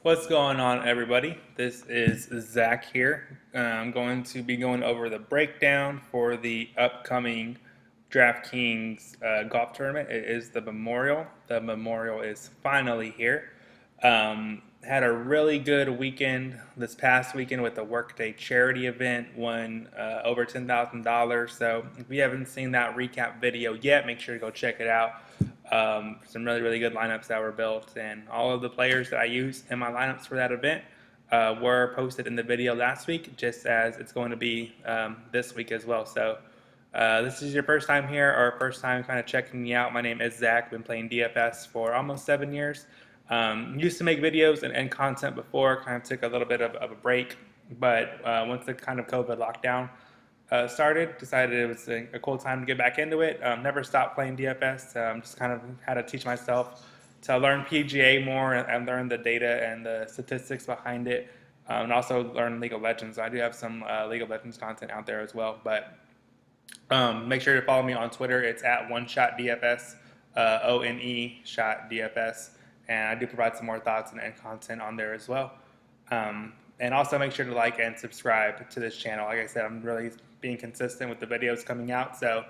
What's going on, everybody? This is Zach here. I'm going to be going over the breakdown for the upcoming Draftkings golf tournament. It is the Memorial. The Memorial is finally here. Had a really good weekend this past weekend with the Workday charity event. Won over $10,000. So if you haven't seen that recap video yet, make sure to go check it out. Some really good lineups that were built, and all of the players that I used in my lineups for that event were posted in the video last week, just as it's going to be this week as well. So this is your first time here or first time kind of checking me out. My name is Zach. Been playing DFS for almost 7 years. Used to make videos and content before, kind of took a little bit of a break, but once the kind of COVID lockdown started, decided it was a cool time to get back into it. Never stopped playing DFS. Just kind of had to teach myself to learn PGA more and learn the data and the statistics behind it, and also learn League of Legends. I do have some League of Legends content out there as well, but make sure to follow me on Twitter. It's at OneShotDFS, ONE Shot DFS, and I do provide some more thoughts and content on there as well. And also make sure to like and subscribe to this channel. Like I said, I'm really being consistent with the videos coming out, so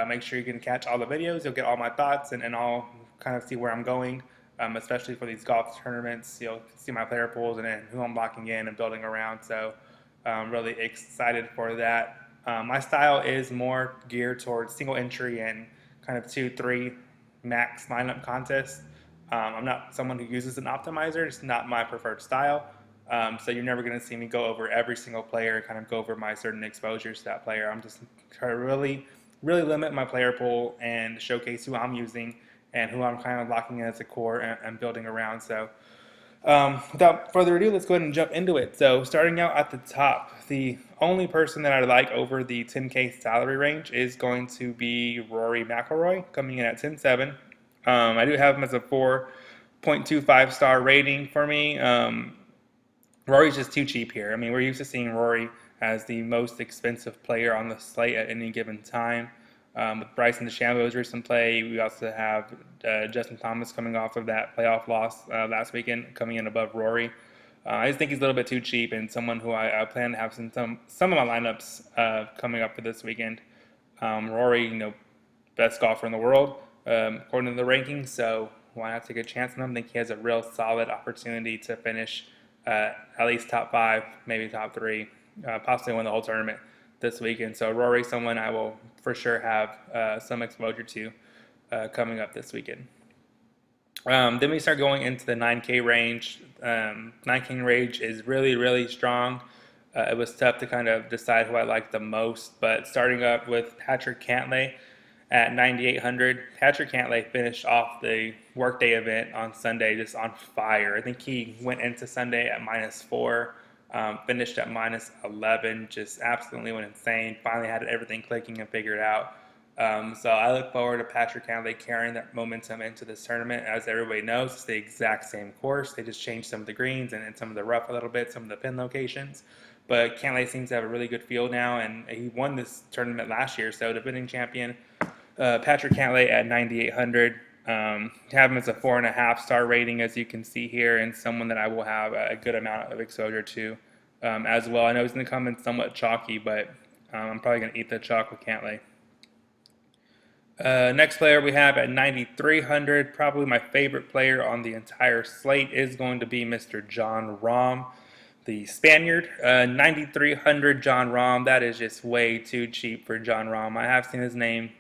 make sure you can catch all the videos. You'll get all my thoughts and I'll kind of see where I'm going, especially for these golf tournaments. You'll see my player pools and who I'm locking in and building around, so I'm really excited for that. My style is more geared towards single entry and kind of 2-3 max lineup contests. I'm not someone who uses an optimizer. It's not my preferred style. So you're never going to see me go over every single player and kind of go over my certain exposures to that player. I'm just trying to really limit my player pool and showcase who I'm using and who I'm kind of locking in as a core and building around. So without further ado, let's go ahead and jump into it. So starting out at the top, the only person that I like over the 10K salary range is going to be Rory McIlroy, coming in at 10.7. I do have him as a 4.25 star rating for me. Rory's just too cheap here. I mean, we're used to seeing Rory as the most expensive player on the slate at any given time. With Bryson DeChambeau's recent play, we also have Justin Thomas coming off of that playoff loss last weekend, coming in above Rory. I just think he's a little bit too cheap, and someone who I plan to have some of my lineups coming up for this weekend. Rory, best golfer in the world according to the rankings, so why not take a chance on him? I think he has a real solid opportunity to finish at least top 5, maybe top 3, possibly win the whole tournament this weekend. So Rory, someone I will for sure have some exposure to coming up this weekend. Then we start going into the 9K range. 9K range is really strong. It was tough to kind of decide who I liked the most, but starting up with Patrick Cantlay at 9,800. Patrick Cantlay finished off the Workday event on Sunday just on fire. I think he went into Sunday at -4, finished at -11, just absolutely went insane. Finally had everything clicking and figured out. So I look forward to Patrick Cantlay carrying that momentum into this tournament. As everybody knows, it's the exact same course. They just changed some of the greens and some of the rough a little bit, some of the pin locations. But Cantlay seems to have a really good field now, and he won this tournament last year. So defending champion Patrick Cantlay at 9,800. Have him as a 4.5 star rating, as you can see here, and someone that I will have a good amount of exposure to as well. I know he's going to come in somewhat chalky, but I'm probably going to eat the chalk with Cantlay. Next player we have at 9,300, probably my favorite player on the entire slate, is going to be Mr. Jon Rahm, the Spaniard. 9,300 Jon Rahm, that is just way too cheap for Jon Rahm. I have seen his name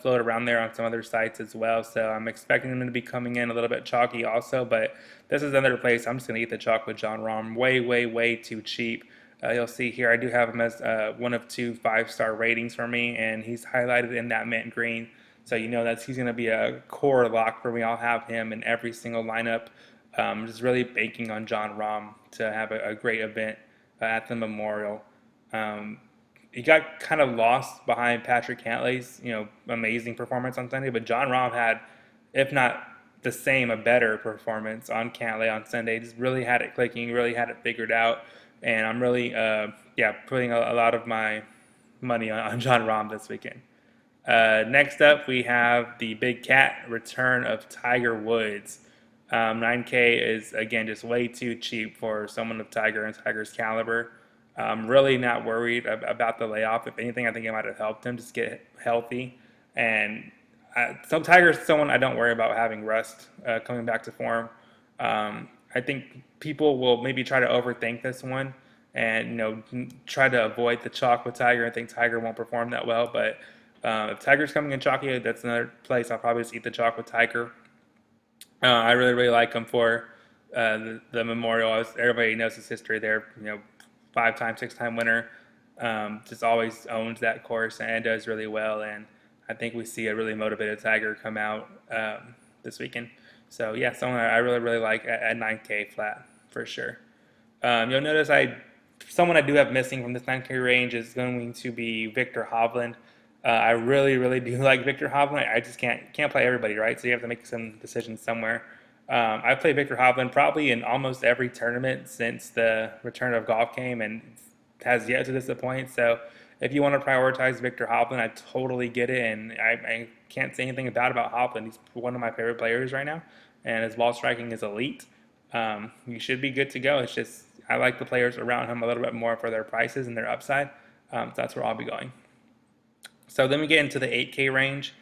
float around there on some other sites as well, so I'm expecting him to be coming in a little bit chalky also, but this is another place I'm just going to eat the chalk with Jon Rahm. Way too cheap. You'll see here I do have him as one of 2 5-star ratings for me, and he's highlighted in that mint green, so you know that he's going to be a core lock for me. I'll have him in every single lineup. Just really banking on Jon Rahm to have a great event at the Memorial. He got kind of lost behind Patrick Cantlay's amazing performance on Sunday, but Jon Rahm had, if not the same, a better performance on Cantlay on Sunday. Just really had it clicking, really had it figured out, and I'm really putting a lot of my money on Jon Rahm this weekend. Next up, we have the Big Cat return of Tiger Woods. 9K is, again, just way too cheap for someone of Tiger and Tiger's caliber. I'm really not worried about the layoff. If anything, I think it might have helped him just get healthy. And so Tiger's someone I don't worry about having rust coming back to form. I think people will maybe try to overthink this one and try to avoid the chalk with Tiger. I think Tiger won't perform that well, but if Tiger's coming in chalky, that's another place I'll probably just eat the chalk with Tiger. I really, really like him for the Memorial. Everybody knows his history there. 5-time, 6-time winner. Just always owns that course and does really well. And I think we see a really motivated Tiger come out this weekend. So yeah, someone I really, really like at 9K flat for sure. You'll notice someone I do have missing from this 9K range is going to be Victor Hovland. I really, really do like Victor Hovland. I just can't play everybody, right? So you have to make some decisions somewhere. I've played Victor Hovland probably in almost every tournament since the return of golf came and has yet to disappoint. So if you want to prioritize Victor Hovland, I totally get it, and I can't say anything bad about Hovland. He's one of my favorite players right now, and his ball striking is elite. You should be good to go. It's just I like the players around him a little bit more for their prices and their upside. So that's where I'll be going. So then we get into the 8K range.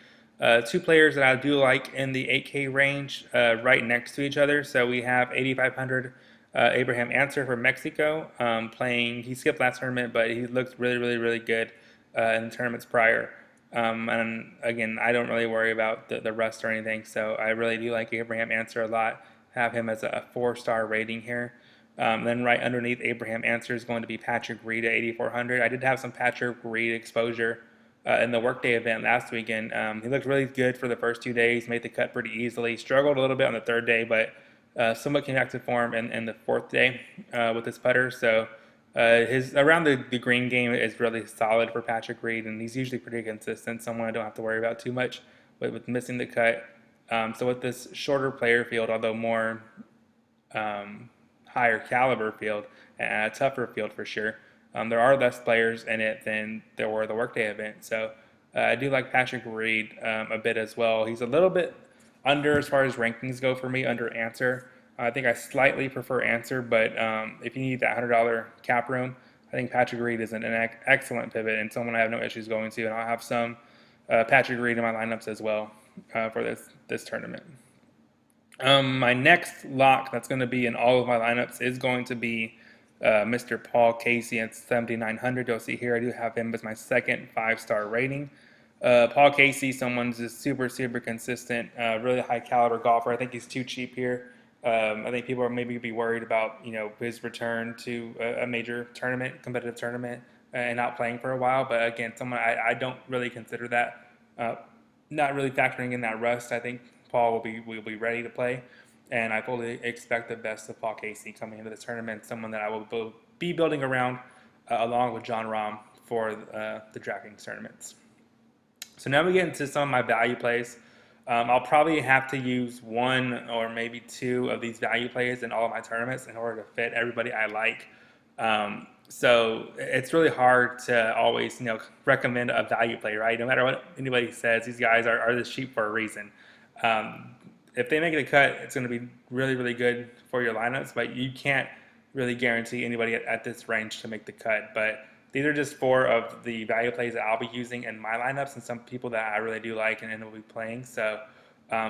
Two players that I do like in the 8K range right next to each other. So we have 8,500 Abraham Answer from Mexico playing. He skipped last tournament, but he looked really, really, really good in the tournaments prior. And again, I don't really worry about the rust or anything. So I really do like Abraham Answer a lot. Have him as a 4-star rating here. Then right underneath Abraham Answer is going to be Patrick Reed at 8,400. I did have some Patrick Reed exposure in the workday event last weekend. He looked really good for the first 2 days, made the cut pretty easily, struggled a little bit on the third day, but somewhat came back to form in the fourth day with his putter. So his around the green game is really solid for Patrick Reed, and he's usually pretty consistent, someone I don't have to worry about too much with missing the cut. So with this shorter player field, although more higher caliber field and a tougher field for sure, there are less players in it than there were the workday event. So I do like Patrick Reed a bit as well. He's a little bit under as far as rankings go for me, under Answer. I think I slightly prefer Answer, but if you need that $100 cap room, I think Patrick Reed is an excellent pivot and someone I have no issues going to. And I'll have some Patrick Reed in my lineups as well for this tournament. My next lock that's going to be in all of my lineups is going to be Mr. Paul Casey at 7,900. You'll see here I do have him as my second 5-star rating. Paul Casey, someone's just super, super consistent, really high caliber golfer. I think he's too cheap here. I think people are maybe be worried about his return to a major tournament, competitive tournament, and not playing for a while. But again, someone I don't really consider that. Not really factoring in that rust. I think Paul will be ready to play. And I fully expect the best of Paul Casey coming into this tournament, someone that I will be building around along with John Rahm for the Draftkings tournaments. So now we get into some of my value plays. I'll probably have to use one or maybe two of these value plays in all of my tournaments in order to fit everybody I like. So it's really hard to always recommend a value play, right? No matter what anybody says, these guys are this cheap for a reason. If they make the cut, it's going to be really, really good for your lineups, but you can't really guarantee anybody at this range to make the cut. But these are just 4 of the value plays that I'll be using in my lineups and some people that I really do like and will be playing. So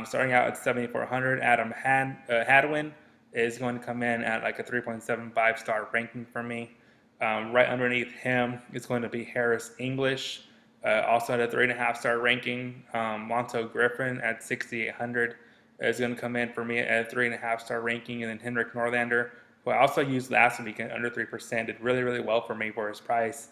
starting out at 7,400, Adam Hadwin is going to come in at like a 3.75 star ranking for me. Right underneath him is going to be Harris English, also at a 3.5 star ranking. Monto Griffin at 6,800 is going to come in for me at a 3.5 star ranking, and then Henrik Norlander, who I also used last week at under 3%, did really, really well for me for his price.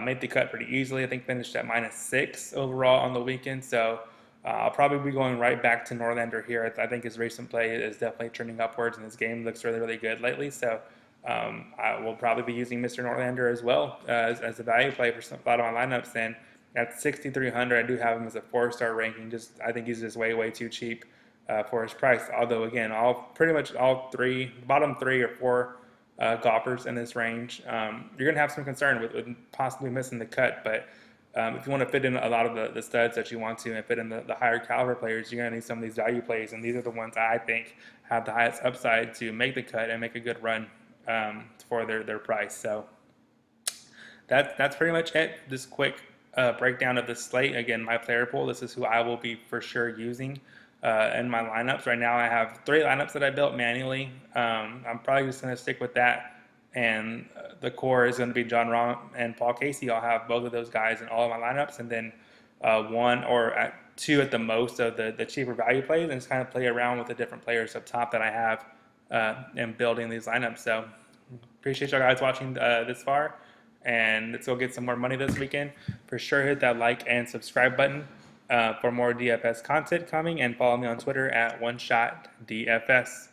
Made the cut pretty easily. I think finished at -6 overall on the weekend. So I'll probably be going right back to Norlander here. I think his recent play is definitely trending upwards, and his game looks really, really good lately. So I will probably be using Mr. Norlander as well as a value play for a lot of my lineups. And at 6,300, I do have him as a 4-star ranking. I think he's just way, way too cheap for his price. Although again, pretty much all bottom 3 or 4 golfers in this range, you're gonna have some concern with possibly missing the cut. But If you want to fit in a lot of the studs that you want to and fit in the higher caliber players, you're going to need some of these value plays, and these are the ones I think have the highest upside to make the cut and make a good run for their price. So that's pretty much it. This quick breakdown of the slate. Again, my player pool. This is who I will be for sure using in my lineups. Right now, I have 3 lineups that I built manually. I'm probably just going to stick with that. And the core is going to be John Rahm and Paul Casey. I'll have both of those guys in all of my lineups, and then 1 or 2 at the most of the cheaper value plays, and just kind of play around with the different players up top that I have in building these lineups. So appreciate y'all guys watching this far, and let's go get some more money this weekend. For sure, hit that like and subscribe button for more DFS content coming, and follow me on Twitter at OneShotDFS.